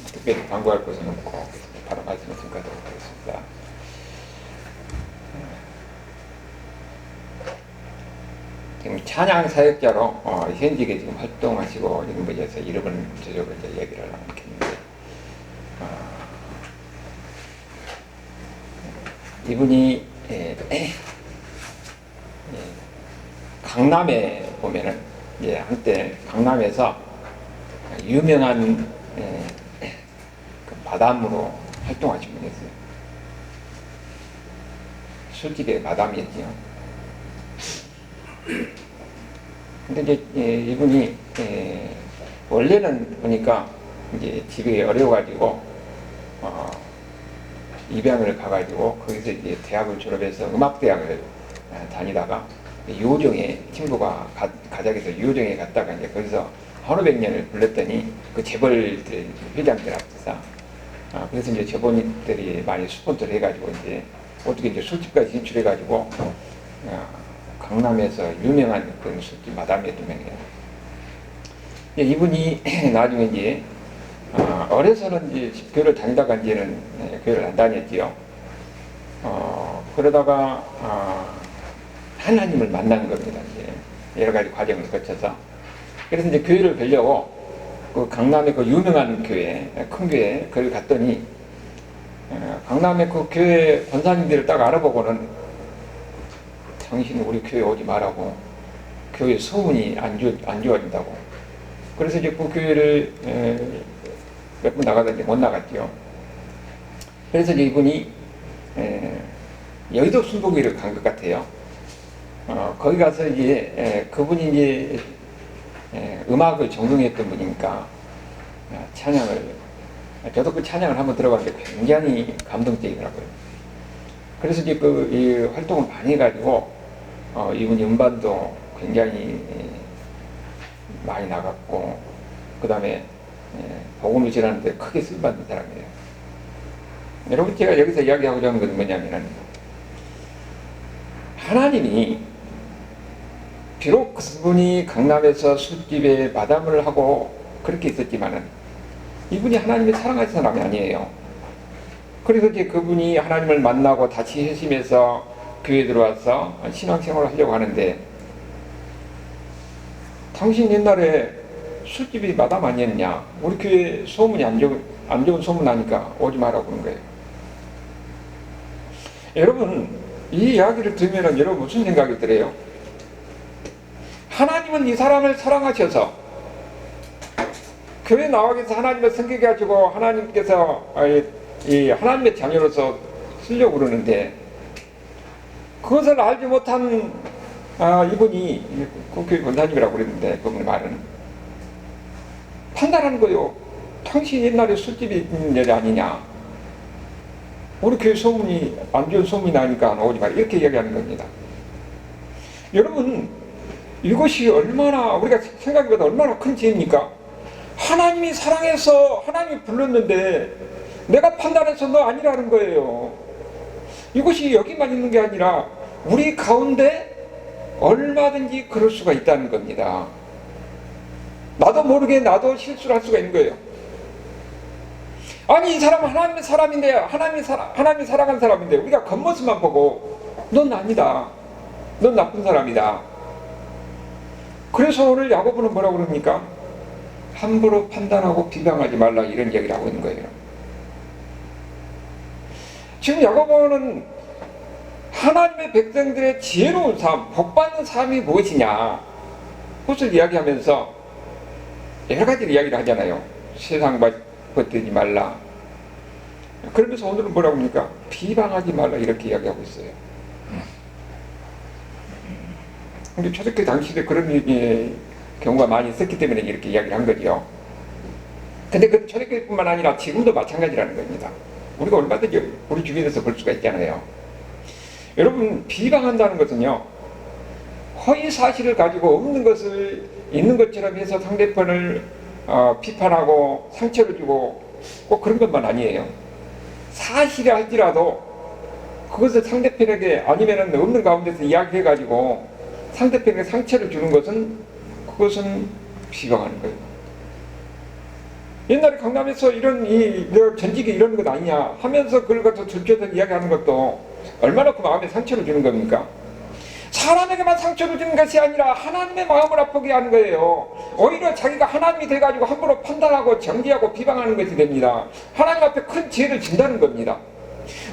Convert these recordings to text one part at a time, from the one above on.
특별히 광고할 것은 없고 바로 말씀을 드리도록 하겠습니다. 지금 찬양 사역자로 현직에 지금 활동하시고 이런 분에서 이름을 구체적으로 이제 얘기를 하려고 했는데 이분이 강남에 보면은 한때 강남에서 유명한 그 마담으로 활동하신 분이었어요. 술집의 마담이었죠. 근데 이제 이분이 원래는 보니까 이제 집이 어려워가지고 입양을 가가지고 거기서 이제 대학을 졸업해서 음악대학을 다니다가 유호정에 친구가 가작해서 유호정에 갔다가 이제 거기서 한 500년을 불렀더니 그 재벌들 회장들 앞에서 그래서 이제 재벌들이 많이 스폰서를 해가지고 이제 어떻게 이제 술집까지 진출해가지고 강남에서 유명한 그런 술집 마담이었던 명이에요. 이분이 나중에 이제 어려서는 이제 교회를 다니다가 이제는 교회를 안 다녔지요. 그러다가 하나님을 만난 겁니다. 이제 여러 가지 과정을 거쳐서. 그래서 이제 교회를 가려고 그 강남의 그 유명한 교회, 큰 교회, 거기 갔더니 강남의 그 교회 권사님들을 딱 알아보고는 당신은 우리 교회 오지 말라고, 교회 소문이 안 좋아진다고. 그래서 이제 그 교회를 몇 번 나가던데 못 나갔죠. 그래서 이제 이분이 여의도 순복교회를 간 것 같아요. 거기 가서 이제 그분이 이제 음악을 전공했던 분이니까 찬양을, 저도 그 찬양을 한번 들어봤는데 굉장히 감동적이더라고요. 그래서 이제 이 활동을 많이 해가지고 이분이 음반도 굉장히 많이 나갔고, 그 다음에 복음을 전하는데 크게 쓰임받는 사람이에요. 여러분, 제가 여기서 이야기하고자 하는 것은 뭐냐면은, 하나님이 비록 그분이 강남에서 술집에 마담을 하고 그렇게 있었지만은 이분이 하나님을 사랑하는 사람이 아니에요. 그래서 이제 그분이 하나님을 만나고 다시 회심해서 교회에 들어와서 신앙생활을 하려고 하는데, 당신 옛날에 술집이 마담 아니었냐? 우리 교회 소문이 안 좋은 소문 나니까 오지 말라고 그런 거예요. 여러분, 이 이야기를 들으면 여러분 무슨 생각이 들어요? 하나님은 이 사람을 사랑하셔서 교회 나와서 하나님을 섬기가지고 하나님께서 이 하나님의 자녀로서 쓰려고 그러는데, 그것을 알지 못한 이분이 그 교회 권사님이라고 그랬는데, 그분의 말은 판단하는 거요. 당신 옛날에 술집이 있는 여자 아니냐? 우리 교회 소문이 안 좋은 소문이 나니까 오지 마라, 이렇게 이야기하는 겁니다. 여러분, 이것이 얼마나 우리가 생각보다 얼마나 큰 죄입니까? 하나님이 사랑해서 하나님이 불렀는데 내가 판단해서 너 아니라는 거예요. 이것이 여기만 있는 게 아니라 우리 가운데 얼마든지 그럴 수가 있다는 겁니다. 나도 모르게 나도 실수를 할 수가 있는 거예요. 아니, 이 사람은 하나님의 사람인데, 하나님이 사랑하는 사람인데 우리가 겉모습만 보고 넌 아니다, 넌 나쁜 사람이다. 그래서 오늘 야고보는 뭐라고 그럽니까? 함부로 판단하고 비방하지 말라, 이런 얘기를 하고 있는 거예요. 지금 야고보는 하나님의 백성들의 지혜로운 삶, 복받는 삶이 무엇이냐, 그것을 이야기하면서 여러 가지를 이야기를 하잖아요. 세상 버티지 말라. 그러면서 오늘은 뭐라고 합니까? 비방하지 말라, 이렇게 이야기하고 있어요. 근데 초대교회 당시에 그런 경우가 많이 있었기 때문에 이렇게 이야기를 한 거죠. 근데 그 초대교회뿐만 아니라 지금도 마찬가지라는 겁니다. 우리가 얼마든지 우리 주변에서 볼 수가 있잖아요. 여러분, 비방한다는 것은요, 허위 사실을 가지고 없는 것을 있는 것처럼 해서 상대편을 비판하고 상처를 주고 꼭 그런 것만 아니에요. 사실이 할지라도 그것을 상대편에게, 아니면은 없는 가운데서 이야기해가지고 상대편에게 상처를 주는 것은, 그것은 비방하는 거예요. 옛날에 강남에서 이런 너 전직이 이런 것 아니냐 하면서 그걸 갖다 들춰서 이야기하는 것도 얼마나 그 마음에 상처를 주는 겁니까? 사람에게만 상처를 주는 것이 아니라 하나님의 마음을 아프게 하는 거예요. 오히려 자기가 하나님이 돼가지고 함부로 판단하고 정죄하고 비방하는 것이 됩니다. 하나님 앞에 큰 죄를 진다는 겁니다.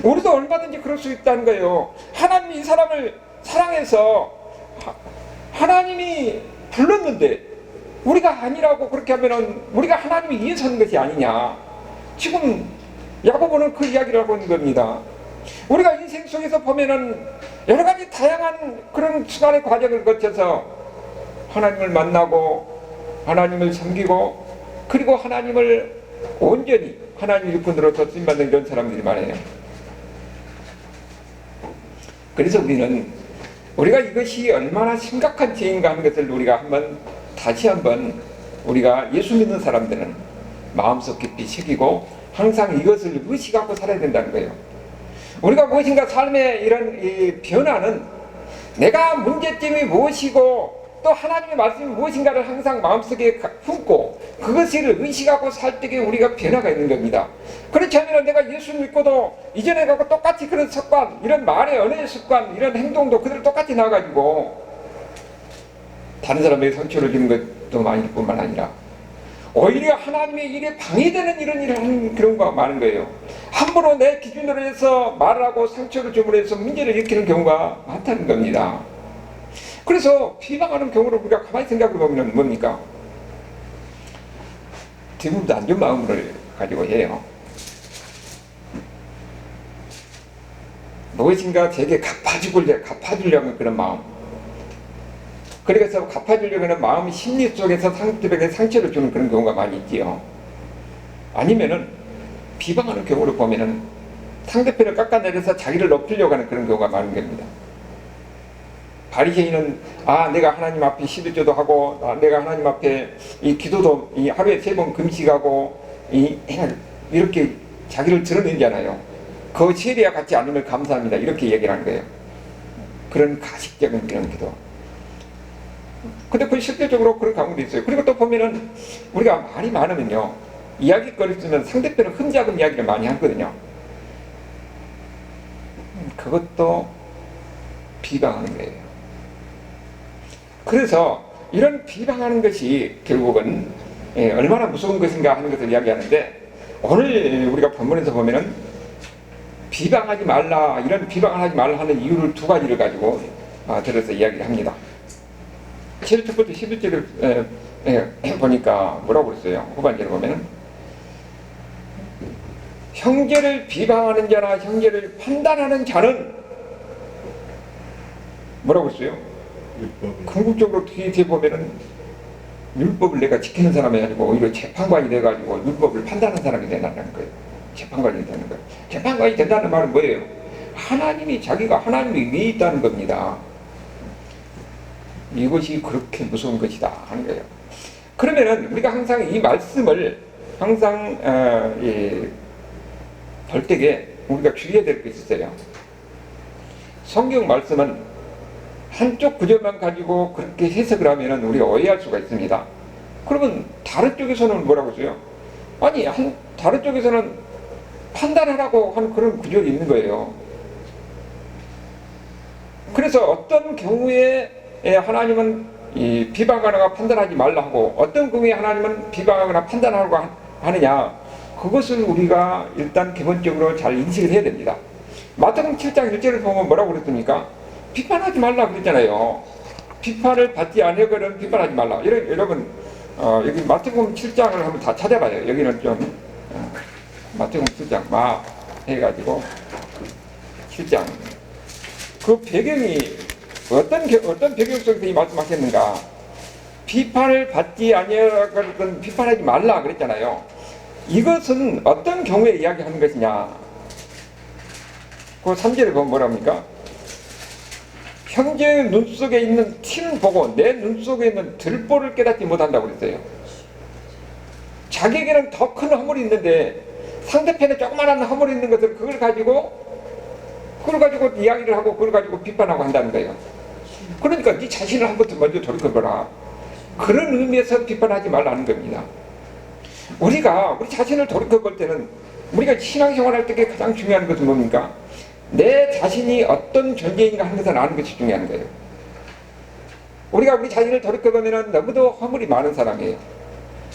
우리도 얼마든지 그럴 수 있다는 거예요. 하나님이 이 사람을 사랑해서 하나님이 불렀는데 우리가 아니라고 그렇게 하면은 우리가 하나님이 위해서 하는 것이 아니냐. 지금 야고보는 그 이야기를 하고 있는 겁니다. 우리가 인생 속에서 보면은 여러 가지 다양한 그런 순간의 과정을 거쳐서 하나님을 만나고 하나님을 섬기고 그리고 하나님을 온전히 하나님 일꾼으로 쓰임받는 이런 사람들이 많아요. 그래서 우리가 이것이 얼마나 심각한 죄인가 하는 것을 우리가 다시 한번 우리가 예수 믿는 사람들은 마음속 깊이 새기고 항상 이것을 의식하고 살아야 된다는 거예요. 우리가 무엇인가 삶의 이런 이 변화는 내가 문제점이 무엇이고 또 하나님의 말씀이 무엇인가를 항상 마음속에 품고 그것을 의식하고 살 때에 우리가 변화가 있는 겁니다. 그렇지 않으면 내가 예수 믿고도 이전에 가고 똑같이 그런 습관, 이런 말의 언어의 습관, 이런 행동도 그대로 똑같이 나가지고 다른 사람에게 상처를 주는 것도 많을 뿐만 아니라 오히려 하나님의 일에 방해되는 이런 일을 하는 그런 경우가 많은 거예요. 함부로 내 기준으로 해서 말을 하고 상처를 줌으로 해서 문제를 일으키는 경우가 많다는 겁니다. 그래서 비방하는 경우를 우리가 가만히 생각해 보면 뭡니까? 대부분 안 좋은 마음을 가지고 해요. 무엇인가 제게 갚아주려는 그런 마음. 그래서 갚아주려고 하는 마음 심리 속에서 상대방에게 상처를 주는 그런 경우가 많이 있지요. 아니면은 비방하는 경우를 보면은 상대편을 깎아내려서 자기를 높이려고 하는 그런 경우가 많은 겁니다. 바리새인은 내가 하나님 앞에 11조도 하고 내가 하나님 앞에 이 기도도 하루에 3번 금식하고 이렇게 자기를 드러내잖아요. 그 세례와 같지 않으면 감사합니다. 이렇게 얘기를 하는 거예요. 그런 가식적인 이런 기도. 근데 그 실제적으로 그런 경우도 있어요. 그리고 또 보면은 우리가 말이 많으면요, 이야기거리 쓰면 상대편은 흠잡은 이야기를 많이 하거든요. 그것도 비방하는 거예요. 그래서 이런 비방하는 것이 결국은 얼마나 무서운 것인가 하는 것을 이야기하는데, 오늘 우리가 본문에서 보면은 비방하지 말라, 이런 비방을 하지 말라 하는 이유를 2가지를 가지고 들어서 이야기를 합니다. 제일 첫 번째 11절을 보니까 뭐라고 그랬어요? 후반절을 보면은 형제를 비방하는 자나 형제를 판단하는 자는 뭐라고 했어요? 궁극적으로 뒤에 보면은 율법을 내가 지키는 사람이 아니고 오히려 재판관이 돼가지고 율법을 판단하는 사람이 된다는 거예요. 재판관이 된다는 거예요. 재판관이 된다는 말은 뭐예요? 자기가 하나님이 위에 있다는 겁니다. 이것이 그렇게 무서운 것이다 하는 거예요. 그러면은 우리가 항상 이 말씀을 항상 볼 때에 우리가 주의해야 될 것이 있어요. 성경 말씀은 한쪽 구절만 가지고 그렇게 해석을 하면은 우리가 오해할 수가 있습니다. 그러면 다른 쪽에서는 뭐라고 써요? 다른 쪽에서는 판단하라고 하는 그런 구절이 있는 거예요. 그래서 어떤 경우에 하나님은 비방하거나 판단하지 말라 하고 어떤 경우에 하나님은 비방하거나 판단하라고 하느냐, 그것을 우리가 일단 기본적으로 잘 인식을 해야 됩니다. 마태복음 7장 1절을 보면 뭐라고 그랬습니까? 비판하지 말라 그랬잖아요. 비판을 받지 않으거든 비판하지 말라. 여러분 여기 마태복음 7장을 한번 다 찾아봐요. 여기는 좀 마태복음 7장 해가지고 7장 그 배경이 어떤 배경 속에서 이 말씀하셨는가? 비판을 받지 아니하거든 비판하지 말라 그랬잖아요. 이것은 어떤 경우에 이야기하는 것이냐? 그 3절에 보면 뭐랍니까? 형제의 눈 속에 있는 티는 보고 내 눈 속에 있는 들보를 깨닫지 못한다고 그랬어요. 자기에게는 더 큰 허물이 있는데 상대편에 조그마한 허물이 있는 것을 그걸 가지고 이야기를 하고 그걸 가지고 비판하고 한다는 거예요. 그러니까 네 자신을 한 번도 먼저 돌이켜보라. 그런 의미에서 비판하지 말라는 겁니다. 우리가 우리 자신을 돌이켜볼 때는 우리가 신앙생활할 때 가장 중요한 것은 뭡니까? 내 자신이 어떤 존재인가 하는 것을 아는 것이 중요한 거예요. 우리가 우리 자신을 돌이켜보면 너무도 허물이 많은 사람이에요.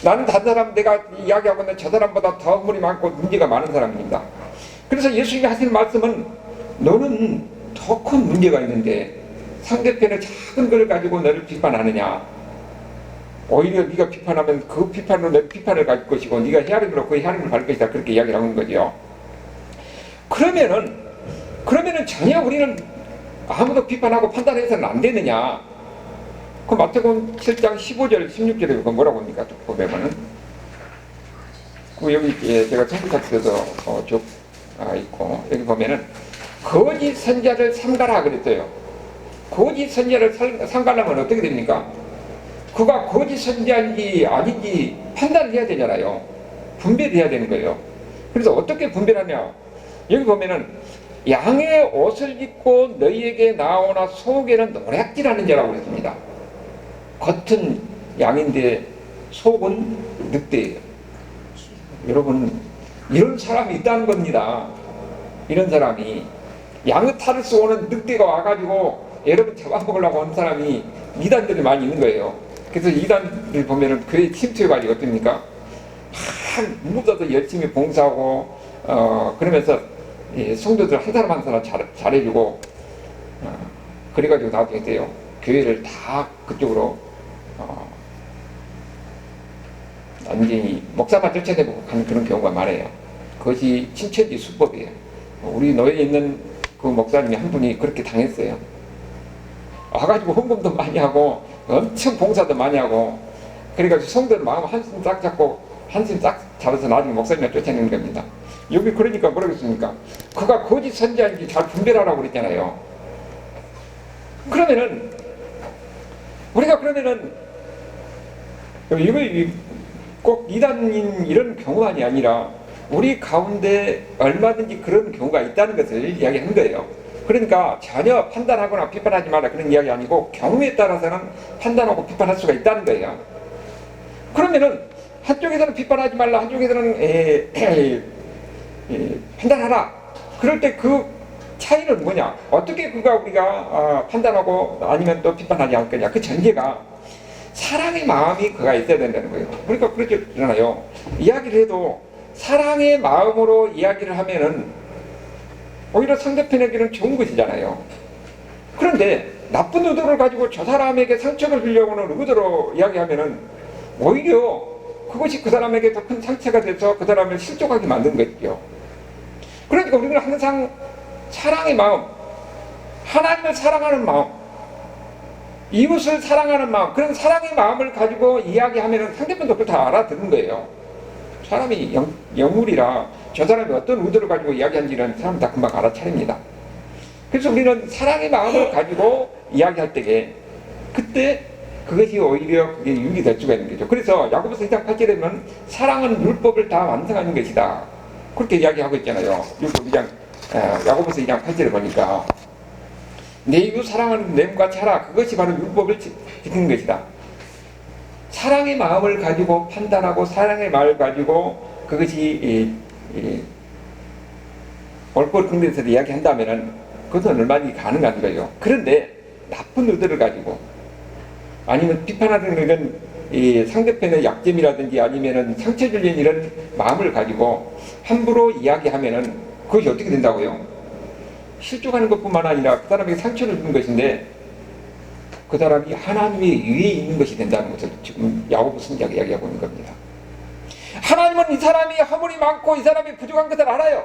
나는 다른 사람, 내가 이야기하고 있는 저 사람보다 더 허물이 많고 문제가 많은 사람입니다. 그래서 예수님이 하시는 말씀은 너는 더 큰 문제가 있는데 상대편의 작은 걸 가지고 너를 비판하느냐. 오히려 네가 비판하면 그 비판으로 내 비판을 가질 것이고 네가 헤아림으로 그 헤아림을 받을 것이다. 그렇게 이야기를 하는 거죠. 그러면은 전혀 우리는 아무도 비판하고 판단해서는 안 되느냐. 그 마태복음 7장 15절 16절에 그 뭐라고 합니까? 보면은 그 여기 제가 청구카트에서 쭉 있고 여기 보면은 거짓 선자를 삼가라 그랬어요. 거짓 선자를 삼가려면 어떻게 됩니까? 그가 거짓 선자인지 아닌지 판단을 해야 되잖아요. 분별을 해야 되는 거예요. 그래서 어떻게 분별하냐? 여기 보면은 양의 옷을 입고 너희에게 나오나 속에는 노략질하는 자라고 그랬습니다. 겉은 양인데 속은 늑대예요. 여러분, 이런 사람이 있다는 겁니다. 이런 사람이 양의 탈을 쓰고 오는 늑대가 와가지고 여러분 잡아먹으려고 하는 사람이 이단들이 많이 있는 거예요. 그래서 이단들 보면은 교회 침투해가지고 어떻습니까? 무서워서 열심히 봉사하고 그러면서 성도들 한 사람 한 사람 잘해주고 그래가지고 나중에 돼요. 교회를 다 그쪽으로 완전히 목사만 쫓아내고 가는 그런 경우가 많아요. 그것이 친천지 수법이에요. 우리 노예에 있는 그 목사님이 한 분이 그렇게 당했어요. 와가지고 헌금도 많이 하고 엄청 봉사도 많이 하고 그래가지고 성도들 마음 한숨 딱 잡고 한숨 딱 잡아서 나중에 목사님을 쫓아내는 겁니다. 여기 그러니까 뭐라겠습니까? 그가 거짓 선지자인지 잘 분별하라고 그랬잖아요. 그러면은 우리가 이거 꼭 이단인 이런 경우만이 아니라 우리 가운데 얼마든지 그런 경우가 있다는 것을 이야기한 거예요. 그러니까 전혀 판단하거나 비판하지 마라 그런 이야기 아니고 경우에 따라서는 판단하고 비판할 수가 있다는 거예요. 그러면은 한쪽에서는 비판하지 말라, 한쪽에서는 판단하라. 그럴 때 그 차이는 뭐냐? 어떻게 우리가 판단하고 아니면 또 비판하지 않을 거냐? 그 전제가 사랑의 마음이 그가 있어야 된다는 거예요. 그러니까 그렇잖아요. 이야기를 해도 사랑의 마음으로 이야기를 하면은 오히려 상대편에게는 좋은 것이잖아요. 그런데 나쁜 의도를 가지고 저 사람에게 상처를 주려고 하는 의도로 이야기하면은 오히려 그것이 그 사람에게 더 큰 상처가 돼서 그 사람을 실족하게 만든 것이죠. 그러니까 우리는 항상 사랑의 마음, 하나님을 사랑하는 마음, 이웃을 사랑하는 마음, 그런 사랑의 마음을 가지고 이야기하면 상대편도 그걸 다 알아듣는 거예요. 사람이 영물이라 저 사람이 어떤 의도를 가지고 이야기하는지는 사람 다 금방 알아차립니다. 그래서 우리는 사랑의 마음을 가지고 이야기할 때에 그때 그것이 오히려 그게 유익이 될 수가 있는 거죠. 그래서 야고보서 2장 8절에 보면 사랑은 율법을 다 완성하는 것이다. 그렇게 이야기하고 있잖아요. 야고보서 2장 8절에 보니까 내 이웃 사랑하는 내 몸같이 하라. 그것이 바로 율법을 지키는 것이다. 사랑의 마음을 가지고 판단하고 사랑의 마음을 가지고 그것이 옳고 그런 데서 이야기한다면 그것은 얼마든지 가능한 거예요. 그런데 나쁜 의도를 가지고 아니면 비판하는 이런 상대편의 약점이라든지 아니면 상처 주는 이런 마음을 가지고 함부로 이야기하면은 그것이 어떻게 된다고요? 실족하는 것뿐만 아니라 그 사람에게 상처를 주는 것인데 그 사람이 하나님의 위에 있는 것이 된다는 것을 지금 야고보 선지자가 이야기하고 있는 겁니다. 하나님은 이 사람이 허물이 많고 이 사람이 부족한 것을 알아요.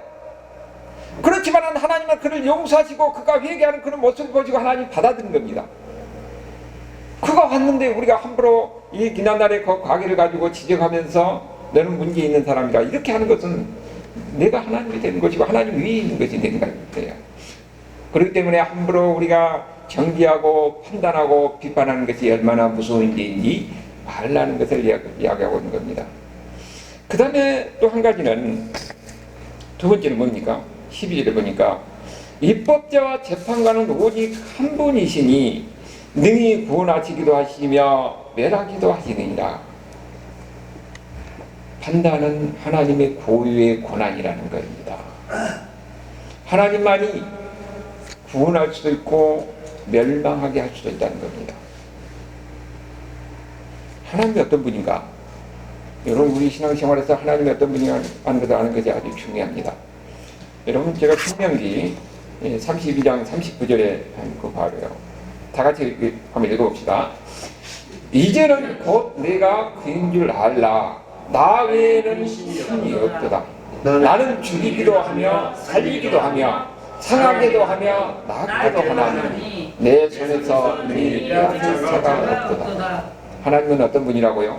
그렇지만 하나님은 그를 용서하시고 그가 회개하는 그런 모습을 보시고 하나님 받아들인 겁니다. 그가 왔는데 우리가 함부로 이 지난날의 그 과거를 가지고 지적하면서 너는 문제 있는 사람이다 이렇게 하는 것은 내가 하나님이 되는 것이고 하나님 위에 있는 것이 되는 거예요. 그렇기 때문에 함부로 우리가 정지하고 판단하고 비판하는 것이 얼마나 무서운지 말라는 것을 이야기하고 있는 겁니다. 그 다음에 또 한 가지는 두 번째는 뭡니까? 12절에 보니까 입법자와 재판관은 오직 한 분이시니 능히 구원하시기도 하시며 멸하기도 하시느니라. 판단은 하나님의 고유의 권한이라는 겁니다. 하나님만이 구원할 수도 있고 멸망하게 할 수도 있다는 겁니다. 하나님이 어떤 분인가? 여러분, 우리 신앙생활에서 하나님이 어떤 분인가 하는 것을 아는 것이 아주 중요합니다. 여러분, 제가 신명기 32장 39절에 그 봐요. 다 같이 한번 읽어봅시다. 이제는 곧 내가 그인 줄 알라. 나 외에는 신이 없도다. 나는 죽이기도 하며 살리기도 하며 상하게도 하며 낫게도 하나니 내 손에서 네 약사가 없도다. 하나님은 어떤 분이라고요?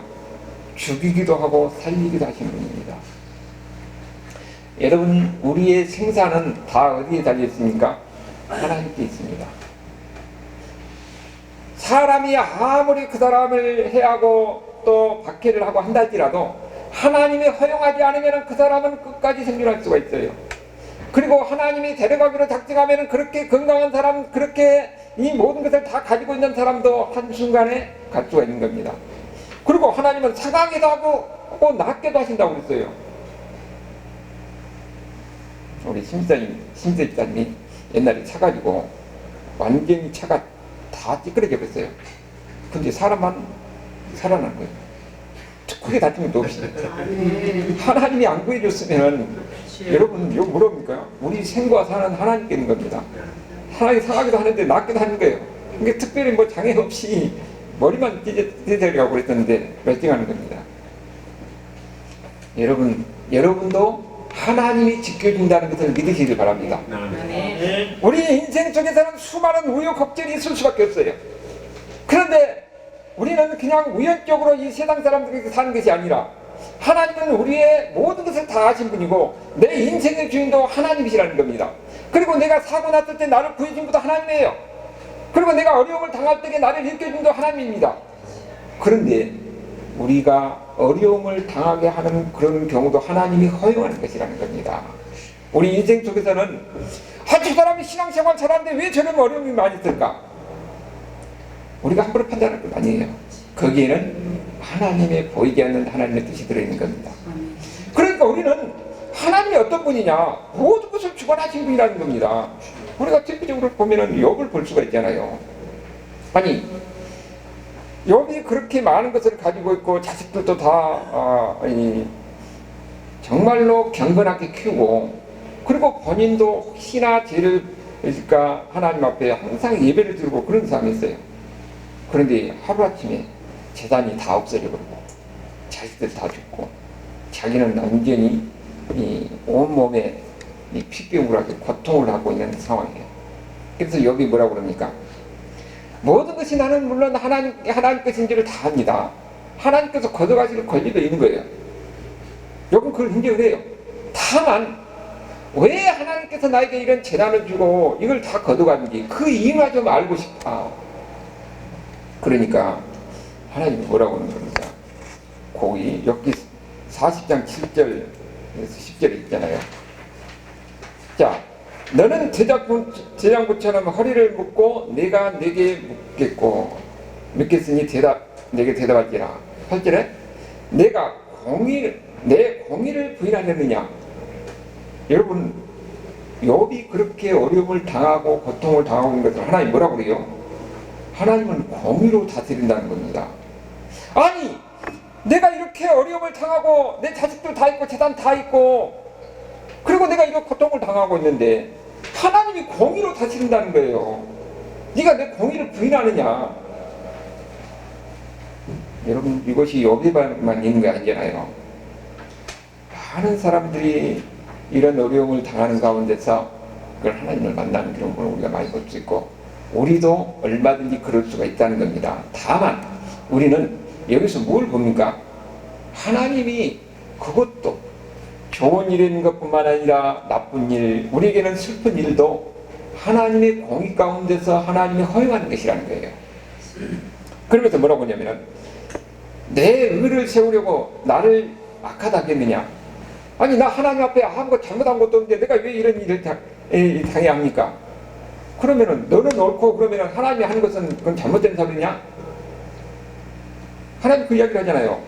죽이기도 하고 살리기도 하시는 분입니다. 여러분, 우리의 생사는 다 어디에 달려 있습니까? 하나님께 있습니다. 사람이 아무리 그 사람을 해하고 또 박해를 하고 한다 할지라도 하나님이 허용하지 않으면 그 사람은 끝까지 생존할 수가 있어요. 그리고 하나님이 데려가기로 작정하면 그렇게 건강한 사람, 그렇게 이 모든 것을 다 가지고 있는 사람도 한순간에 갈 수가 있는 겁니다. 그리고 하나님은 상하게도 하고 낫게도 하신다고 그랬어요. 우리 심사님이 옛날에 차가지고 완전히 차가 다 찌그러져 버렸어요. 근데 사람만 살아난 거예요. 크게 다친 것도 없이. 하나님이 안 구해줬으면 여러분 이거 뭐랍니까? 우리 생과 사는 하나님께 있는 겁니다. 하나님이 상하기도 하는데 낫기도 하는 거예요. 그게 특별히 뭐 장애 없이 머리만 찢어져가고 그랬었는데 멀쩡하는 겁니다. 여러분도 하나님이 지켜준다는 것을 믿으시길 바랍니다. 우리 인생 속에서는 수많은 우여곡절이 있을 수밖에 없어요. 그런데 우리는 그냥 우연적으로 이 세상 사람들에게 사는 것이 아니라 하나님은 우리의 모든 것을 다 아신 분이고 내 인생의 주인도 하나님이시라는 겁니다. 그리고 내가 사고 났을 때 나를 구해준 분도 하나님이에요. 그리고 내가 어려움을 당할 때 나를 일으켜준 분도 하나님입니다. 그런데 우리가 어려움을 당하게 하는 그런 경우도 하나님이 허용하는 것이라는 겁니다. 우리 인생 속에서는 저 사람이 신앙생활 잘하는데 왜 저런 어려움이 많이 있을까? 우리가 함부로 판단할 것 아니에요. 거기에는 하나님의 보이지 않는 하나님의 뜻이 들어있는 겁니다. 그러니까 우리는 하나님이 어떤 분이냐, 모든 것을 주관하신 분이라는 겁니다. 우리가 대표적으로 보면은 욥을 볼 수가 있잖아요. 아니, 욥이 그렇게 많은 것을 가지고 있고 자식들도 다 정말로 경건하게 키우고, 그리고 본인도 혹시나 죄를 그러니까 하나님 앞에 항상 예배를 드리고 그런 사람이 있어요. 그런데 하루아침에 재산이 다 없어져버리고 자식들 다 죽고 자기는 완전히 온몸에 피병으로 고통을 하고 있는 상황이에요. 그래서 여기 뭐라고 그럽니까? 모든 것이 나는 물론 하나님 것인 줄을 다 압니다. 하나님께서 걷어가실 권리도 있는 거예요. 여러분 그걸 인정을 해요. 다만 왜 하나님께서 나에게 이런 재난을 주고 이걸 다 걷어가는지 그 이유나 좀 알고 싶다. 그러니까 하나님이 뭐라고 하는 겁니까? 거기 여기 40장 7절에서 10절에 있잖아요. 자, 너는 제장부처럼 허리를 묶고 내가 내게 묻겠으니 내게 대답할지라. 8절에 내가 내 공의를 부인하느냐. 여러분, 욥이 그렇게 어려움을 당하고 고통을 당하고 있는 것을 하나님 뭐라고 그래요? 하나님은 공의로 다스린다는 겁니다. 아니, 내가 이렇게 어려움을 당하고 내 자식들 다 있고 재산 다 있고 그리고 내가 이런 고통을 당하고 있는데 하나님이 공의로 다스린다는 거예요. 네가 내 공의를 부인하느냐. 여러분, 이것이 욥에만 있는 게 아니잖아요. 많은 사람들이 이런 어려움을 당하는 가운데서 그걸 하나님을 만나는 그런 걸 우리가 많이 볼 수 있고 우리도 얼마든지 그럴 수가 있다는 겁니다. 다만 우리는 여기서 뭘 봅니까? 하나님이 그것도 좋은 일인 것뿐만 아니라 나쁜 일, 우리에게는 슬픈 일도 하나님의 공의 가운데서 하나님이 허용하는 것이라는 거예요. 그러면서 뭐라고 하냐면 내 의를 세우려고 나를 악하다 하겠느냐. 아니, 나 하나님 앞에 아무것도 잘못한 것도 없는데 내가 왜 이런 일을 당해야 합니까? 그러면은 너는 옳고 그러면은 하나님이 하는 것은 그건 잘못된 소리냐? 하나님 그 이야기를 하잖아요.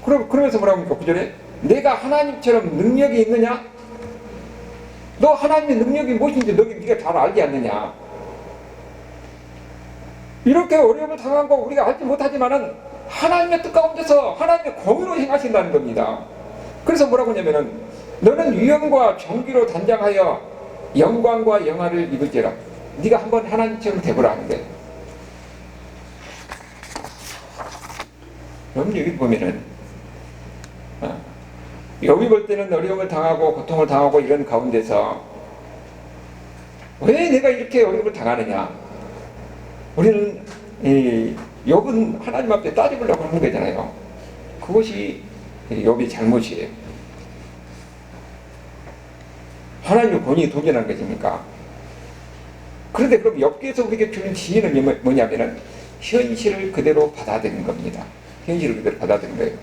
그러면서 뭐라고 합니까? 9절에 내가 하나님처럼 능력이 있느냐? 너 하나님의 능력이 무엇인지 네가 잘 알지 않느냐? 이렇게 어려움을 당한 거 우리가 알지 못하지만은 하나님의 뜻 가운데서 하나님의 공의로 행하신다는 겁니다. 그래서 뭐라고 하냐면은 너는 위엄과 존귀로 단장하여 영광과 영화를 입을지라. 네가 한번 하나님처럼 되보라 하는 거예요. 여러분 여기 보면은 여기 볼 때는 어려움을 당하고 고통을 당하고 이런 가운데서 왜 내가 이렇게 어려움을 당하느냐? 우리는 욥은 하나님 앞에 따져보려고 하는 거잖아요. 그것이 욥의 잘못이에요. 하나님의 권위에 도전한 것입니까? 그런데 그럼 욥께서 우리에게 주는 지혜는 뭐냐면은 현실을 그대로 받아들이는 겁니다. 현실을 그대로 받아들이는 거예요.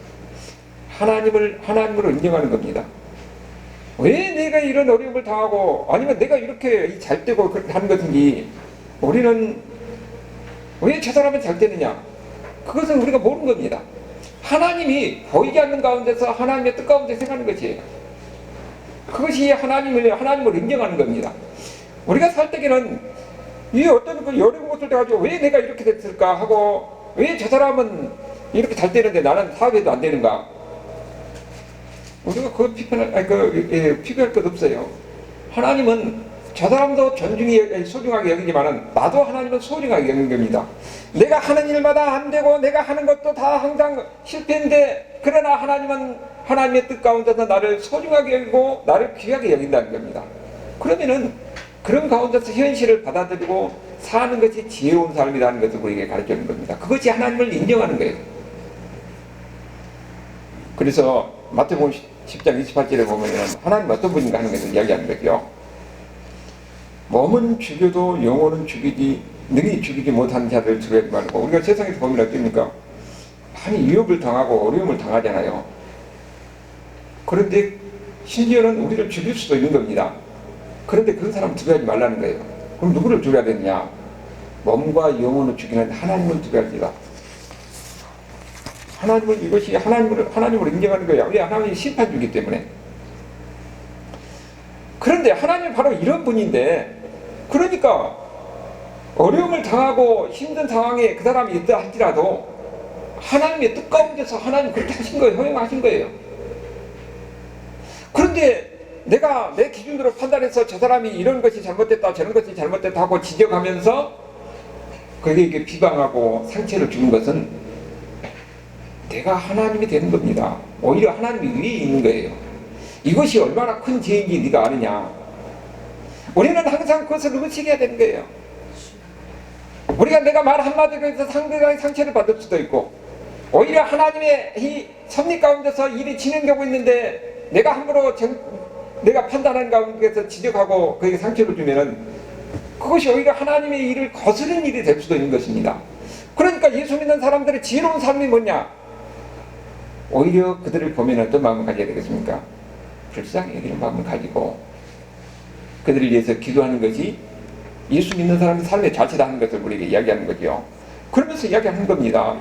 하나님으로 인정하는 겁니다. 왜 내가 이런 어려움을 당하고 아니면 내가 이렇게 잘 되고 그렇게 하는 것인지 우리는 왜 저 사람은 잘 되느냐? 그것은 우리가 모르는 겁니다. 하나님이 보이지 않는 가운데서 하나님의 뜻 가운데 생각하는 것이에요. 그것이 하나님을 인정하는 겁니다. 우리가 살 때에는 이 어떤 그 어려운 것들 가지고 왜 내가 이렇게 됐을까 하고 왜 저 사람은 이렇게 잘 되는데 나는 사업에도 안 되는가? 우리가 그거 비교할 것 없어요. 하나님은 저 사람도 소중하게 여기지만은 나도 하나님은 소중하게 여기는 겁니다. 내가 하는 일마다 안 되고 내가 하는 것도 다 항상 실패인데 그러나 하나님은 하나님의 뜻 가운데서 나를 소중하게 여기고 나를 귀하게 여긴다는 겁니다. 그러면은 그런 가운데서 현실을 받아들이고 사는 것이 지혜로운 삶이라는 것을 우리에게 가르쳐주는 겁니다. 그것이 하나님을 인정하는 거예요. 그래서 마태복음 10장 28절에 보면 하나님 어떤 분인가 하는 것을 이야기하는 거죠. 몸은 죽여도 영혼은 능히 죽이지 못하는 자들을 두려워하지 말고. 우리가 세상에서 보면 어떻습니까? 많이 위협을 당하고 어려움을 당하잖아요. 그런데 심지어는 우리를 죽일 수도 있는 겁니다. 그런데 그런 사람을 두려워하지 말라는 거예요. 그럼 누구를 두려워야 되느냐? 몸과 영혼을 죽이는 하나님을 두려워합니다. 하나님은 이것이 하나님을 인정하는 거예요. 왜? 하나님이 심판주기 때문에. 그런데 하나님은 바로 이런 분인데, 그러니까 어려움을 당하고 힘든 상황에 그 사람이 있다 할지라도 하나님의 뜻 가운데서 하나님 그렇게 하신 거예요. 허용하신 거예요. 그런데 내가 내 기준으로 판단해서 저 사람이 이런 것이 잘못됐다 저런 것이 잘못됐다 하고 지적하면서 그에게 비방하고 상처를 주는 것은 내가 하나님이 되는 겁니다. 오히려 하나님이 위에 있는 거예요. 이것이 얼마나 큰 죄인지 네가 아느냐? 우리는 항상 그것을 의식해야 되는 거예요. 우리가 내가 말 한마디로 해서 상대방의 상처를 받을 수도 있고 오히려 하나님의 이 섭리 가운데서 일이 진행되고 있는데 내가 함부로 내가 판단하는 가운데서 지적하고 그에게 상처를 주면은 그것이 오히려 하나님의 일을 거스르는 일이 될 수도 있는 것입니다. 그러니까 예수 믿는 사람들의 지혜로운 삶이 뭐냐? 오히려 그들을 보면 어떤 마음을 가져야 되겠습니까? 불쌍히 여기는 마음을 가지고 그들을 위해서 기도하는 것이 예수 믿는 사람의 삶의 자체라는 것을 우리에게 이야기하는 거죠. 그러면서 이야기하는 겁니다.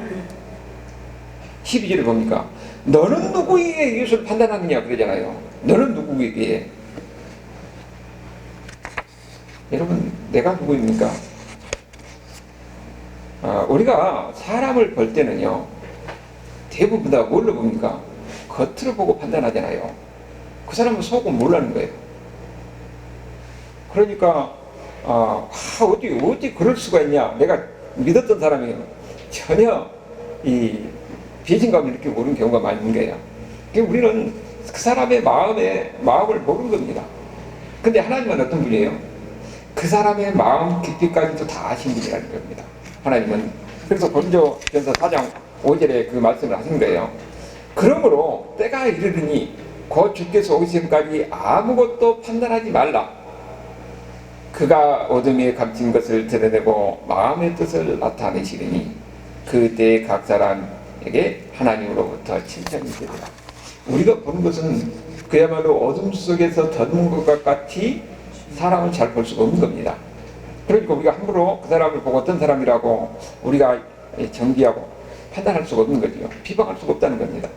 12절을 봅니까? 너는 누구에게 예수를 판단하느냐 그러잖아요. 너는 누구에게? 여러분 내가 누구입니까? 우리가 사람을 볼 때는요 대부분 다 뭘로 봅니까? 겉으로 보고 판단하잖아요. 그 사람은 속은 모르는 거예요. 그러니까 어디 그럴 수가 있냐? 내가 믿었던 사람이 전혀 이 배신감을 이렇게 모르는 경우가 많이 있는 거예요. 우리는 그 사람의 마음을 모르는 겁니다. 근데 하나님은 어떤 분이에요? 그 사람의 마음 깊이까지도 다 아신 분이라는 겁니다. 하나님은. 그래서 고린도전서 4장 5절에 그 말씀을 하신 거예요. 그러므로 때가 이르르니 곧 주께서 오시기까지 아무것도 판단하지 말라. 그가 어둠에 감춘 것을 드러내고 마음의 뜻을 나타내시리니 그때 각 사람에게 하나님으로부터 칭찬이 되리라. 우리가 보는 것은 그야말로 어둠 속에서 던문 것과 같이 사람을 잘 볼 수가 없는 겁니다. 그러니까 우리가 함부로 그 사람을 보고 어떤 사람이라고 우리가 정비하고 판단할 수가 없는 거죠. 비방할 수가 없다는 겁니다.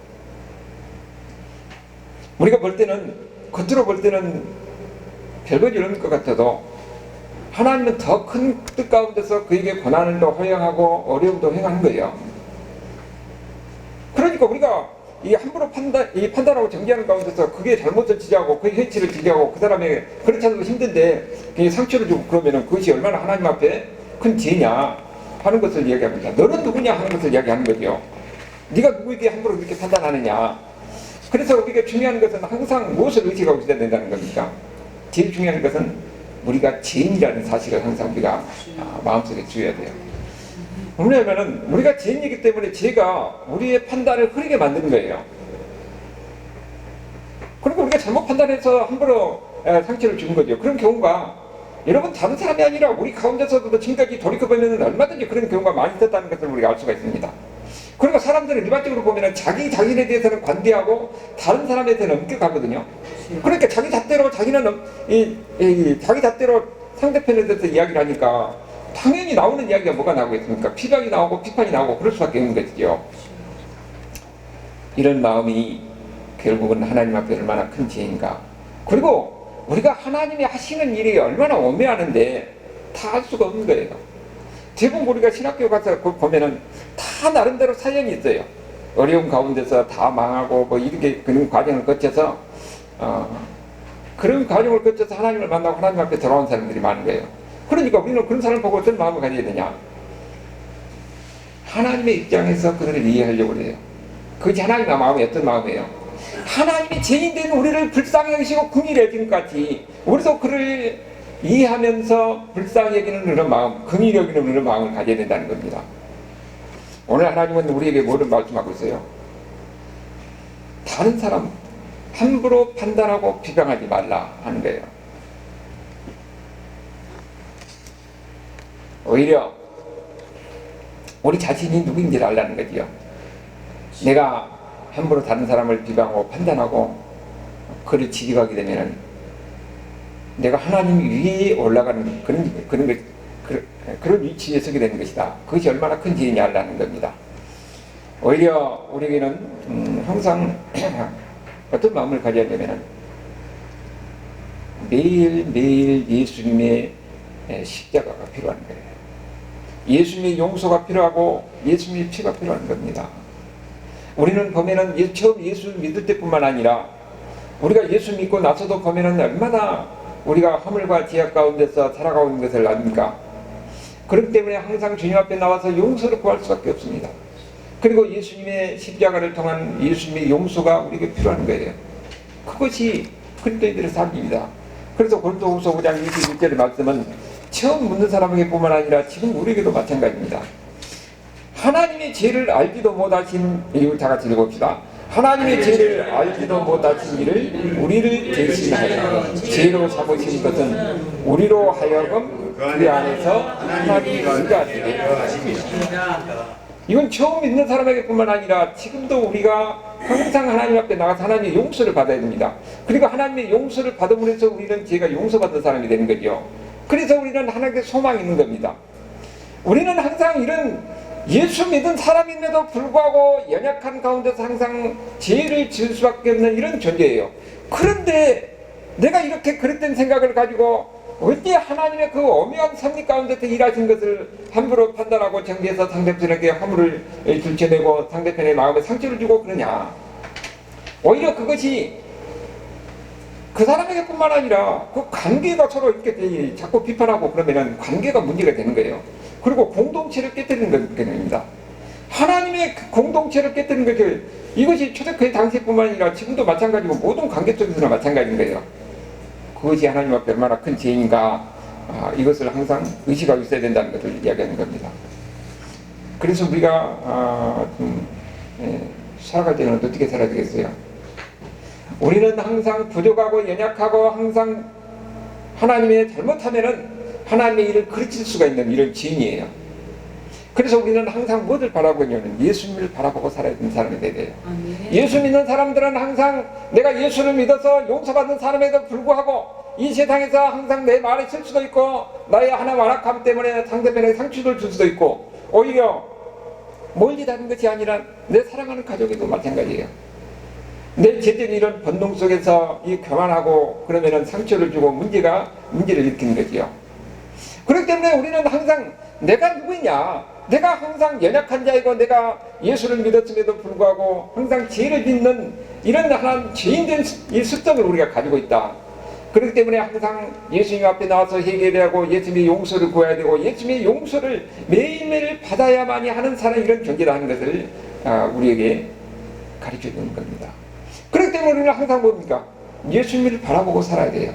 우리가 볼 때는, 겉으로 볼 때는 별것 이런 것 같아도 하나님은 더 큰 뜻 가운데서 그에게 고난을 허용하고 어려움도 행하는 거예요. 그러니까 우리가 이 함부로 판단하고 정죄하는 가운데서 그게 잘못을 지적하고 그의 현실을 지적하고 그 사람에게 그렇지 않아도 힘든데 그게 상처를 주고 그러면은 그것이 얼마나 하나님 앞에 큰 죄냐 하는 것을 이야기합니다. 너는 누구냐 하는 것을 이야기하는 거죠. 네가 누구에게 함부로 그렇게 판단하느냐. 그래서 우리가 중요한 것은 항상 무엇을 의식하고 있어야 된다는 겁니까? 제일 중요한 것은 우리가 죄인이라는 사실을 항상 우리가 마음속에 두어야 돼요. 왜냐하면 우리가 죄인이기 때문에 죄가 우리의 판단을 흐리게 만드는 거예요. 그리고 우리가 잘못 판단해서 함부로 상처를 주는 거죠. 그런 경우가 여러분 다른 사람이 아니라 우리 가운데서도 지금까지 돌이켜보면 얼마든지 그런 경우가 많이 있었다는 것을 우리가 알 수가 있습니다. 그리고 사람들은 일반적으로 보면 자신에 대해서는 관대하고 다른 사람에 대해서는 엄격하거든요. 그러니까 자기 잣대로 자기는 자기 잣대로 상대편에 대해서 이야기를 하니까 당연히 나오는 이야기가 뭐가 나오겠습니까? 피박이 나오고 비판이 나오고 그럴 수밖에 없는 것이죠. 이런 마음이 결국은 하나님 앞에 얼마나 큰 죄인가. 그리고 우리가 하나님이 하시는 일이 얼마나 오묘하는데 다 알 수가 없는 거예요. 대부분 우리가 신학교 가서 보면은 다 나름대로 사연이 있어요. 어려운 가운데서 다 망하고 뭐 이렇게 그런 과정을 거쳐서 그런 과정을 거쳐서 하나님을 만나고 하나님 앞에 돌아온 사람들이 많은 거예요. 그러니까 우리는 그런 사람을 보고 어떤 마음을 가져야 되냐? 하나님의 입장에서 그들을 이해하려고 해요. 그것이 하나님의 마음이 어떤 마음이에요? 하나님이 죄인된 우리를 불쌍히 여기시고 긍휼히 여긴 것 같이 우리도 그를 이해하면서 불쌍히 여기는 그런 마음, 긍휼히 여기는 그런 마음을 가져야 된다는 겁니다. 오늘 하나님은 우리에게 뭐를 말씀하고 있어요? 다른 사람 함부로 판단하고 비방하지 말라 하는 거예요. 오히려 우리 자신이 누구인지를 알라는 거지요. 내가 함부로 다른 사람을 비방하고 판단하고 그를 지적하게 되면 내가 하나님 위에 올라가는 그런 위치에 서게 되는 것이다. 그것이 얼마나 큰 죄인지 알라는 겁니다. 오히려 우리에게는 항상 어떤 마음을 가져야 되면 매일매일 예수님의 십자가가 필요한 거예요. 예수님의 용서가 필요하고 예수님의 피가 필요한 겁니다. 우리는 보면은 처음 예수를 믿을 때뿐만 아니라 우리가 예수 믿고 나서도 보면은 얼마나 우리가 허물과 죄악 가운데서 살아가고 있는 것을 압니까? 그렇기 때문에 항상 주님 앞에 나와서 용서를 구할 수밖에 없습니다. 그리고 예수님의 십자가를 통한 예수님의 용서가 우리에게 필요한 거예요. 그것이 그리스도인들의 삶입니다. 그래서 고린도후서 5장 21절의 말씀은 처음 묻는 사람에게 뿐만 아니라 지금 우리에게도 마찬가지입니다. 하나님의 죄를 알지도 못하신 이유 다 같이 읽어봅시다. 하나님의 죄를 알지도 못하신 이를 우리를 대신하여 죄로 삼으신 것은 우리로 하여금 그 안에서 하나님의 의가 되게 하십니다. 이건 처음 믿는 사람에게 뿐만 아니라 지금도 우리가 항상 하나님 앞에 나가서 하나님의 용서를 받아야 됩니다. 그리고 하나님의 용서를 받음으로써 우리는 죄가 용서받은 사람이 되는 거죠. 그래서 우리는 하나님께 소망이 있는 겁니다. 우리는 항상 이런 예수 믿은 사람임에도 불구하고 연약한 가운데서 항상 죄를 지을 수밖에 없는 이런 존재예요. 그런데 내가 이렇게 그릇된 생각을 가지고 어찌 하나님의 그 오묘한 섭리 가운데서 일하신 것을 함부로 판단하고 정죄해서 상대편에게 허물을 들춰내고 상대편의 마음에 상처를 주고 그러냐. 오히려 그것이 그 사람에게 뿐만 아니라 그 관계가 서로 이렇게 자꾸 비판하고 그러면 관계가 문제가 되는 거예요. 그리고 공동체를 깨뜨리는 겁니다. 하나님의 공동체를 깨뜨리는 것이 이것이 초대교회 당시뿐만 아니라 지금도 마찬가지고 모든 관계 속에서나 마찬가지인 거예요. 그것이 하나님 앞에 얼마나 큰 죄인가 이것을 항상 의식하고 있어야 된다는 것을 이야기하는 겁니다. 그래서 우리가 살아갈 때는 어떻게 살아야 되겠어요? 우리는 항상 부족하고 연약하고 항상 하나님의 잘못하면은 하나님의 일을 그르칠 수가 있는 이런 죄인이에요. 그래서 우리는 항상 무엇을 바라보고 있냐면 예수님을 바라보고 살아야 되는 사람이 돼야 돼요. 예수 믿는 사람들은 항상 내가 예수를 믿어서 용서받는 사람에도 불구하고 이 세상에서 항상 내 말에 쓸 수도 있고 나의 하나 완악함 때문에 상대편에 상처를 줄 수도 있고 오히려 멀리 다른 것이 아니라 내 사랑하는 가족에도 마찬가지예요. 내 죄된 이런 본능 속에서 이 교만하고 그러면은 상처를 주고 문제를 일으키는 거지요. 그렇기 때문에 우리는 항상 내가 누구냐, 내가 항상 연약한 자이고 내가 예수를 믿었음에도 불구하고 항상 죄를 짓는 이런 하나님 죄인된 이 습성을 우리가 가지고 있다. 그렇기 때문에 항상 예수님 앞에 나와서 회개하고 예수님의 용서를 구해야 되고 예수님의 용서를 매일매일 받아야만이 하는 사람, 이런 존재라 하는 것을 우리에게 가르쳐 주는 겁니다. 그렇기 때문에 우리는 항상 뭡니까? 예수님을 바라보고 살아야 돼요.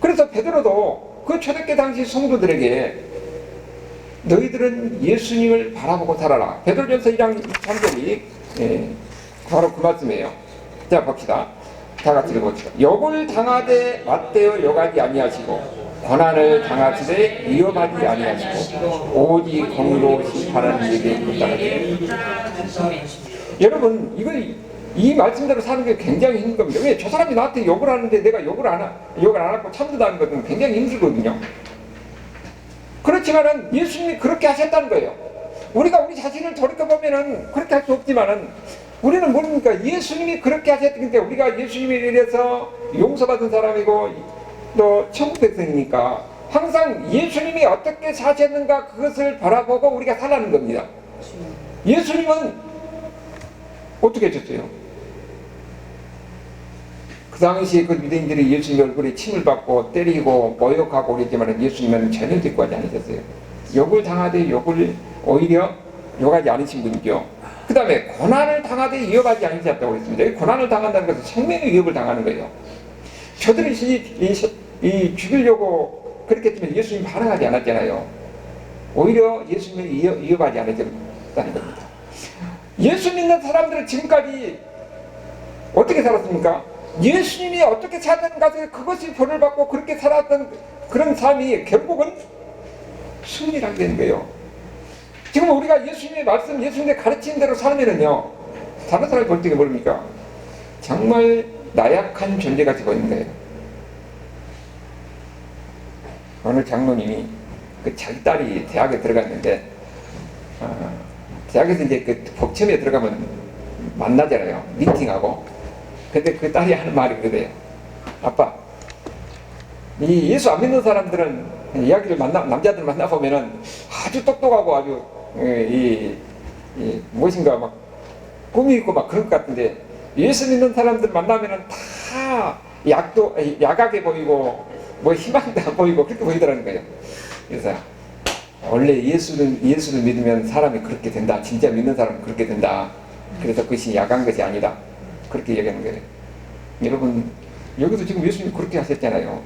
그래서 베드로도 그 초대교회 당시 성도들에게 너희들은 예수님을 바라보고 살아라. 베드로전서 1장 23절이 바로 그 말씀이에요. 자, 봅시다. 다 같이 읽어봅시다. 욕을 당하되 맞대어 욕하지 아니하시고 고난을 당하시되 위협하지 아니하시고 오직 공의로 심판하는 이에게 불쌍하게. 여러분, 이 말씀대로 사는 게 굉장히 힘든 겁니다. 왜? 저 사람이 나한테 욕을 하는데 내가 욕을 안 하고 참는다는 것은 굉장히 힘들거든요. 그렇지만은 예수님이 그렇게 하셨다는 거예요. 우리가 우리 자신을 돌이켜보면은 그렇게 할 수 없지만은 우리는 뭡니까? 예수님이 그렇게 하셨는데 우리가 예수님에 의해서 용서받은 사람이고 또 천국 백성이니까 항상 예수님이 어떻게 사셨는가 그것을 바라보고 우리가 살아가는 겁니다. 예수님은 어떻게 하셨어요? 그 당시에 그 유대인들이 예수님 얼굴에 침을 받고 때리고 모욕하고 그랬지만 예수님은 전혀 대꾸하지 않으셨어요. 욕을 당하되 오히려 욕하지 않으신 분이죠. 그 다음에 고난을 당하되 위협하지 않으셨다고 했습니다. 고난을 당한다는 것은 생명의 위협을 당하는 거예요. 저들이 죽이려고 그렇게 했지만 예수님 반응하지 않았잖아요. 오히려 예수님을 위협하지 않으셨다는 겁니다. 예수 믿는 사람들은 지금까지 어떻게 살았습니까? 예수님이 어떻게 살았는가, 그것이 벌을 받고 그렇게 살았던 그런 삶이 결국은 승리를 하게 되는 거예요. 지금 우리가 예수님의 말씀, 예수님의 가르치는 대로 살면은요, 다른 사람이 볼 때가 뭡니까? 정말 나약한 존재같이 보이는 거예요. 어느 장로님이 자기 딸이 대학에 들어갔는데, 대학에서 이제 그 복첨에 들어가면 만나잖아요. 미팅하고. 근데 그 딸이 하는 말이 그래요. 아빠, 이 예수 안 믿는 사람들은 이야기를 남자들 만나보면은 아주 똑똑하고 아주 무엇인가 막 꿈이 있고 막 그런 것 같은데 예수 믿는 사람들 만나면은 다 약하게 보이고 뭐 희망도 안 보이고 그렇게 보이더라는 거예요. 그래서 원래 예수를 믿으면 사람이 그렇게 된다. 진짜 믿는 사람은 그렇게 된다. 그래서 그것이 약한 것이 아니다. 그렇게 얘기하는 거예요. 여러분, 여기도 지금 예수님이 그렇게 하셨잖아요.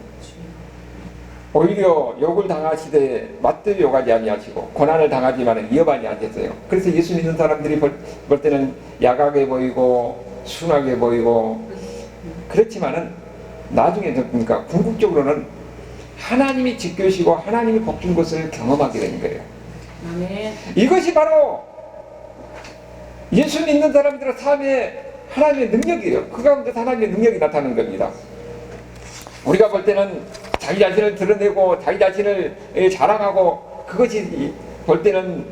오히려 욕을 당하시되 맞대어 욕하지 아니하시고 고난을 당하지만 위협하지 않으셨어요. 그래서 예수 믿는 사람들이 볼 때는 약하게 보이고 순하게 보이고 그렇지만은 나중에 그러니까 궁극적으로는 하나님이 지켜주시고 하나님이 복준 것을 경험하게 되는 거예요. 아멘. 이것이 바로 예수 믿는 사람들의 삶에 하나님의 능력이에요. 그 가운데 하나님의 능력이 나타나는 겁니다. 우리가 볼 때는 자기 자신을 드러내고 자기 자신을 자랑하고 그것이 볼 때는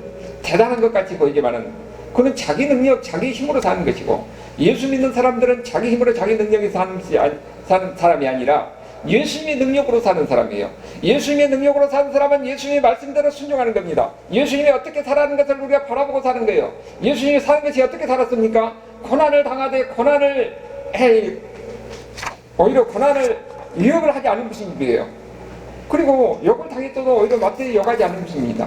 대단한 것 같이 보이지만은 그는 자기 능력, 자기 힘으로 사는 것이고 예수 믿는 사람들은 자기 힘으로 자기 능력이 사는 사람이 아니라 예수님의 능력으로 사는 사람이에요. 예수님의 능력으로 사는 사람은 예수님의 말씀대로 순종하는 겁니다. 예수님이 어떻게 살아가는 것을 우리가 바라보고 사는 거예요. 예수님이 사는 것이 어떻게 살았습니까? 고난을 당하되 오히려 고난을 위협을 하지 않는 것입니다. 그리고 욕을 당했어도 오히려 맞대어 욕하지 않는 것입니다.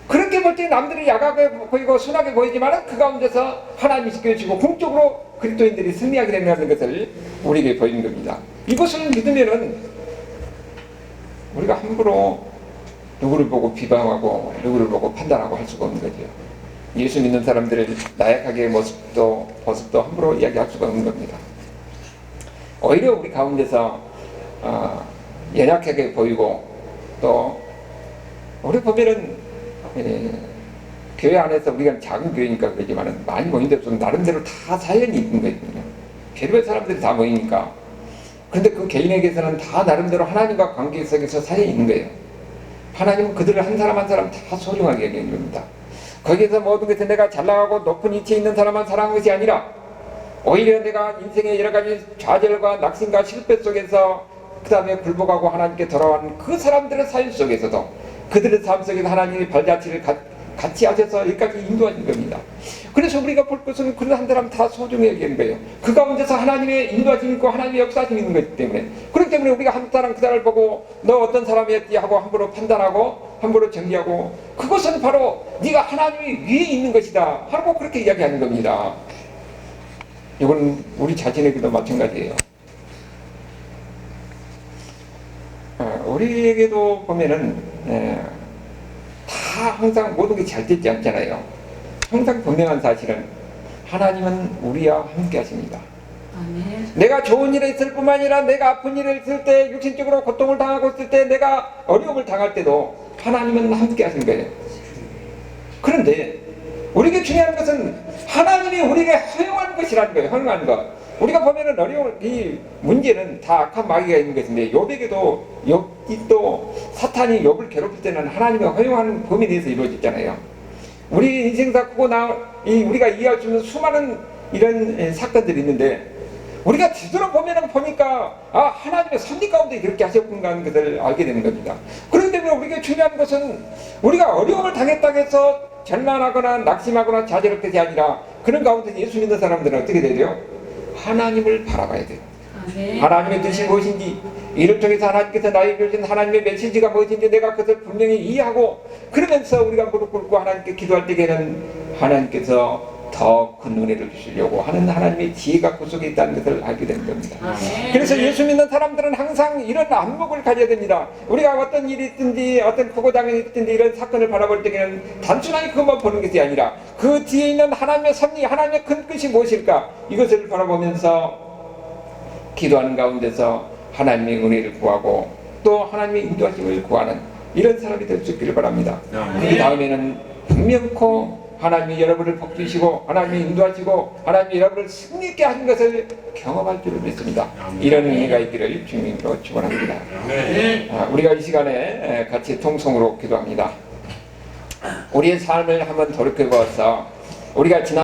그렇게 볼 때 남들이 약하게 보이고 순하게 보이지만 그 가운데서 하나님이 지켜주시고 궁극적으로 그리스도인들이 승리하게 된다는 것을 우리에게 보이는 겁니다. 이것을 믿으면은 우리가 함부로 누구를 보고 비방하고 누구를 보고 판단하고 할 수가 없는 거죠. 예수 믿는 사람들의 나약하게 모습도 함부로 이야기할 수가 없는 겁니다. 오히려 우리 가운데서 연약하게 보이고 또 우리 보면은 교회 안에서 우리가 작은 교회니까 그러지만은 많이 모인데 좀 나름대로 다 사연이 있는 거거든요. 별별 사람들이 다 모이니까. 그런데 그 개인에게서는 다 나름대로 하나님과 관계 속에서 사연이 있는 거예요. 하나님은 그들을 한 사람 한 사람 다 소중하게 여기는 겁니다. 거기에서 모든 것을 내가 잘 나가고 높은 위치에 있는 사람만 사랑하는 것이 아니라 오히려 내가 인생의 여러 가지 좌절과 낙심과 실패 속에서 그 다음에 굴복하고 하나님께 돌아온 그 사람들의 삶 속에서도 그들의 삶 속에서 하나님의 발자취를 같이 하셔서 여기까지 인도하신 겁니다. 그래서 우리가 볼 것은 그런 한 사람 다 소중히 여기는 거예요. 그 가운데서 하나님의 인도하심이 있고 하나님의 역사심이 있는 거기 때문에, 그렇기 때문에 우리가 한 사람 그 사람을 보고 너 어떤 사람이었지 하고 함부로 판단하고 함부로 정리하고, 그것은 바로 네가 하나님이 위에 있는 것이다 하고 그렇게 이야기하는 겁니다. 이건 우리 자신에게도 마찬가지예요. 우리에게도 보면은 다 항상 모든 게 잘 되지 않잖아요. 항상 분명한 사실은 하나님은 우리와 함께 하십니다. 아멘. 내가 좋은 일에 있을 뿐만 아니라 내가 아픈 일에 있을 때, 육신적으로 고통을 당하고 있을 때, 내가 어려움을 당할 때도 하나님은 함께 하신 거예요. 그런데 우리에게 중요한 것은 하나님이 우리에게 허용하는 것이라는 거예요. 허용하는 것. 우리가 보면은 어려운 이 문제는 다 악한 마귀가 있는 것인데, 욥에게도 욥이 또 사탄이 욥을 괴롭힐 때는 하나님이 허용하는 범위 내에서 이루어졌잖아요. 우리 인생사 크고 우리가 이해할 수 있는 수많은 이런 사건들이 있는데, 우리가 뒤돌아보면은 보니까 하나님의 섭리 가운데 그렇게 하셨군가 하는 것을 알게 되는 겁니다. 그렇기 때문에 우리에게 중요한 것은 우리가 어려움을 당했다고 해서 절망하거나 낙심하거나 좌절할 것이 아니라, 그런 가운데 예수 믿는 사람들은 어떻게 돼요? 하나님을 바라봐야 돼요. 아멘. 하나님의 뜻이 무엇인지, 이를 통해서 하나님께서 나에게 주신 하나님의 메시지가 무엇인지 내가 그것을 분명히 이해하고, 그러면서 우리가 무릎 꿇고 하나님께 기도할 때에는 하나님께서 더 큰 은혜를 주시려고 하는 하나님의 지혜가 그 속에 있다는 것을 알게 되는 겁니다. 아멘. 그래서 예수 믿는 사람들은 항상 이런 안목을 가져야 됩니다. 우리가 어떤 일이 있든지 어떤 크고 작은 일이 있든지 이런 사건을 바라볼 때에는 단순하게 그것만 보는 것이 아니라 그 뒤에 있는 하나님의 섭리, 하나님의 큰 뜻이 무엇일까, 이것을 바라보면서 기도하는 가운데서 하나님의 은혜를 구하고 또 하나님의 인도하심을 구하는 이런 사람이 될 수 있기를 바랍니다. 그 다음에는 분명코 하나님이 여러분을 복주시고 하나님이 인도하시고 하나님이 여러분을 승리있게 하신 것을 경험할 줄을 믿습니다. 이런 은혜가 있기를 주님으로 축원합니다. 우리가 이 시간에 같이 통성으로 기도합니다. 우리의 삶을 한번 돌이켜보아서 우리가 지난